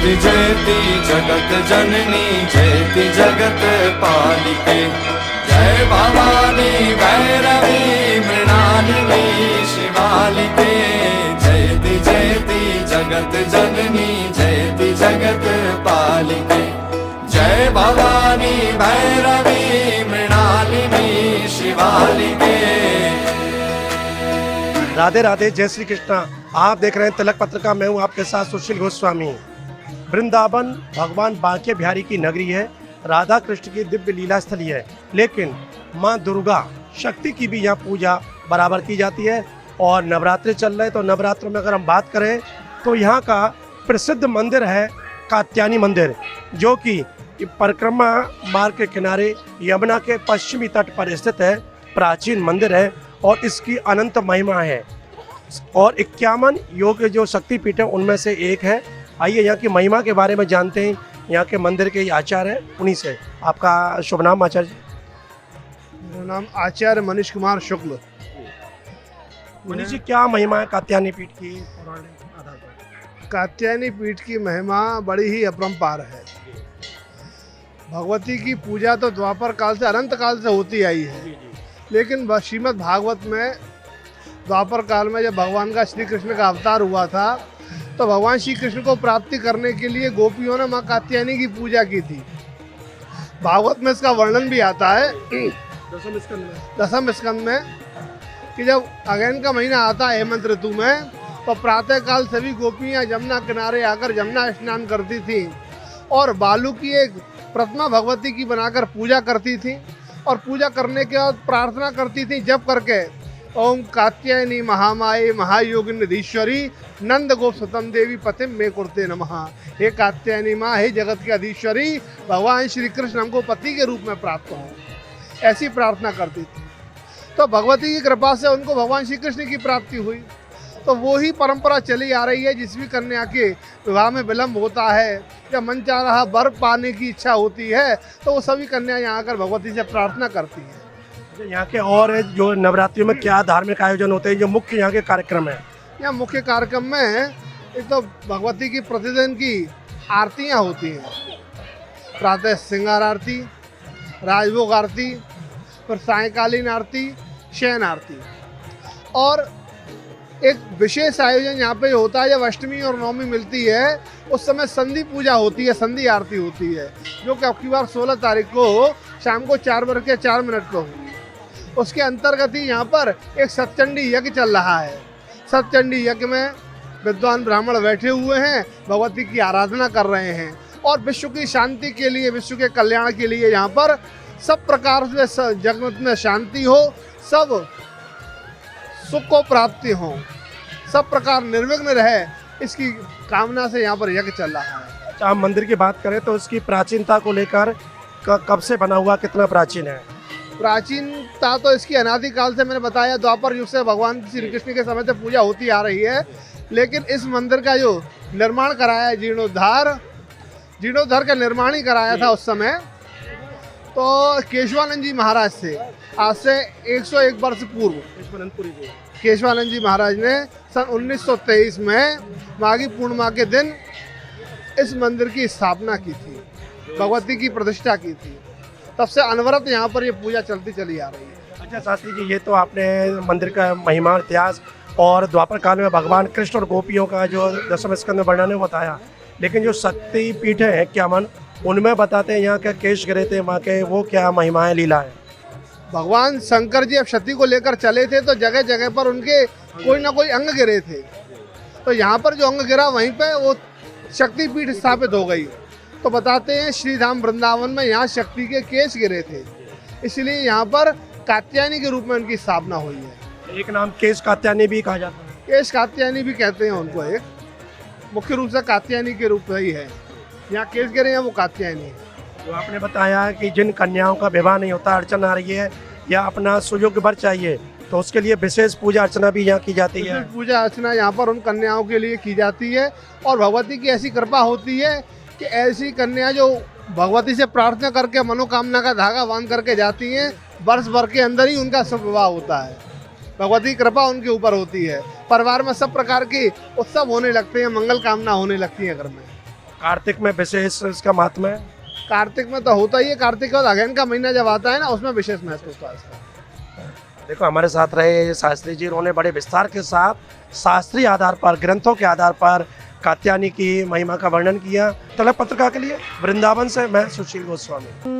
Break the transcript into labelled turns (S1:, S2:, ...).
S1: जयति जयति जगत जननी जयति जगत पालिके। जय भवानी भैरवी मृणालिनी शिवालिके। जयति जयति जगत जननी जयति जगत पालिके। जय भवानी भैरवी मृणालिनी शिवालिके।
S2: राधे राधे, जय श्री कृष्णा। आप देख रहे हैं तिलक पत्रिका। मैं हूं आपके साथ सुशील गोस्वामी। वृंदावन भगवान बांके बिहारी की नगरी है, राधा कृष्ण की दिव्य लीला स्थली है, लेकिन माँ दुर्गा शक्ति की भी यहाँ पूजा बराबर की जाती है। और नवरात्रि चल रहे हैं, तो नवरात्रों में अगर हम बात करें तो यहाँ का प्रसिद्ध मंदिर है कात्यायनी मंदिर, जो कि परिक्रमा मार्ग के किनारे यमुना के पश्चिमी तट पर स्थित है। प्राचीन मंदिर है और इसकी अनंत महिमा है और 51 योग जो शक्तिपीठ है उनमें से एक है। आइए यहाँ की महिमा के बारे में जानते हैं। यहाँ के मंदिर के आचार्य हैं, उन्हीं से। आपका शुभ नाम आचार्य जी?
S3: मेरा नाम आचार्य मनीष कुमार शुक्ल।
S2: मनीष जी, क्या महिमा है कात्यायनी पीठ की पौराणिक आधार पर?
S3: कात्यायनी पीठ की महिमा बड़ी ही अपरंपार है। भगवती की पूजा तो द्वापर काल से अनंत काल से होती आई है, लेकिन श्रीमद् भागवत में द्वापर काल में जब भगवान का श्री कृष्ण का अवतार हुआ था, तो भगवान श्री कृष्ण को प्राप्ति करने के लिए गोपियों ने माँ कात्यायनी की पूजा की थी। भागवत में इसका वर्णन भी आता है दसम स्कंद में कि जब अगैन का महीना आता है हेमंत ऋतु में, तो प्रातः काल सभी गोपियाँ यमुना किनारे आकर यमुना स्नान करती थी और बालू की एक प्रतिमा भगवती की बनाकर पूजा करती थी और पूजा करने के बाद प्रार्थना करती थी जप करके, ओम कात्यायनी महामाये महायोगिनीश्वरी नंद गोप सतम देवी पतिम में कुरते नमः। हे कात्यायनी माँ, हे जगत के अधीश्वरी, भगवान श्री कृष्ण हमको पति के रूप में प्राप्त हो, ऐसी प्रार्थना करती थी। तो भगवती की कृपा से उनको भगवान श्री कृष्ण की प्राप्ति हुई। तो वो ही परंपरा चली आ रही है। जिस भी कन्या के विवाह में विलम्ब होता है या मन चाह रहा वर पाने की इच्छा होती है, तो वो सभी कन्या यहाँ आकर भगवती से प्रार्थना करती हैं।
S2: यहाँ के और जो नवरात्रियों में क्या धार्मिक आयोजन होते हैं, जो मुख्य यहाँ के कार्यक्रम है?
S3: यहाँ मुख्य कार्यक्रम में एक तो भगवती की प्रतिदिन की आरतियाँ होती हैं। प्रातः श्रृंगार आरती, राजभोग आरती, फिर सायंकालीन आरती, शयन आरती। और एक विशेष आयोजन यहाँ पे होता है, जब अष्टमी और नवमी मिलती है उस समय संधि पूजा होती है, संधि आरती होती है, जो कि अब की बार 16 तारीख को शाम को 4:04 को होगी। उसके अंतर्गत ही यहाँ पर एक सतचंडी यज्ञ चल रहा है। सतचंडी यज्ञ में विद्वान ब्राह्मण बैठे हुए हैं, भगवती की आराधना कर रहे हैं और विश्व की शांति के लिए, विश्व के कल्याण के लिए यहाँ पर सब प्रकार से जगत में शांति हो, सब सुख को प्राप्ति हो, सब प्रकार निर्विघ्न रहे, इसकी कामना से यहाँ पर यज्ञ चल रहा है।
S2: अच्छा, हम मंदिर की बात करें तो इसकी प्राचीनता को लेकर कब से बना हुआ, कितना प्राचीन है?
S3: प्राचीनता तो इसकी अनादि काल से मैंने बताया, द्वापर युग से भगवान श्री कृष्ण के समय से पूजा होती आ रही है। लेकिन इस मंदिर का जो निर्माण कराया है, जीर्णोद्धार का निर्माण ही कराया था उस समय, तो केशवानंद जी महाराज से आज से 101 वर्ष पूर्व केशवानंद जी महाराज ने सन 1923 में माघी पूर्णिमा के दिन इस मंदिर की स्थापना की थी, भगवती की प्रतिष्ठा की थी। तब से अनवरत यहाँ पर ये पूजा चलती चली आ रही है।
S2: अच्छा शास्त्री जी, ये तो आपने मंदिर का महिमा, इतिहास और द्वापर काल में भगवान कृष्ण और गोपियों का जो दसम स्कंद में वर्णन है बताया, लेकिन जो शक्ति पीठ है क्या मन, उनमें बताते हैं यहाँ के केश गिरे थे माँ के, वो क्या महिमा है, लीला है?
S3: भगवान शंकर जी अब सती को लेकर चले थे, तो जगह जगह पर उनके कोई ना कोई अंग गिरे थे। तो यहाँ पर जो अंग गिरा वहीं पे वो शक्तिपीठ स्थापित हो गई। तो बताते हैं श्री धाम वृंदावन में यहाँ शक्ति के केश गिरे थे, इसलिए यहाँ पर कात्यायनी के रूप में उनकी स्थापना हुई है।
S2: एक नाम केश कात्यायनी भी कहा जाता है।
S3: केश कात्यायनी भी कहते हैं उनको, एक मुख्य रूप से कात्यायनी के रूप में ही है। यहाँ केश गिरे हैं वो कात्यायनी है।
S2: तो आपने बताया कि जिन कन्याओं का विवाह नहीं होता, अड़चन आ रही है या अपना सुयोग्य वर चाहिए, तो उसके लिए विशेष पूजा अर्चना भी यहाँ की जाती है।
S3: पूजा अर्चना यहाँ पर उन कन्याओं के लिए की जाती है और भगवती की ऐसी कृपा होती है कि ऐसी कन्या जो भगवती से प्रार्थना करके मनोकामना का धागा बांध करके जाती हैं, वर्ष भर के अंदर ही उनका शुभ विवाह होता है। भगवती की कृपा उनके ऊपर होती है। परिवार में सब प्रकार की उत्सव होने लगते हैं, मंगल कामना होने लगती है घर में।
S2: कार्तिक में विशेष इसका महात्मा है।
S3: कार्तिक में तो होता ही है, कार्तिक के बाद अगहन का महीना जब आता है ना, उसमें विशेष महत्व होता है इसका।
S2: देखो हमारे साथ रहे शास्त्री जी, उन्होंने बड़े विस्तार के साथ शास्त्रीय आधार पर, ग्रंथों के आधार पर कात्यायनी की महिमा का वर्णन किया। तलक पत्रिका के लिए वृंदावन से मैं सुशील गोस्वामी।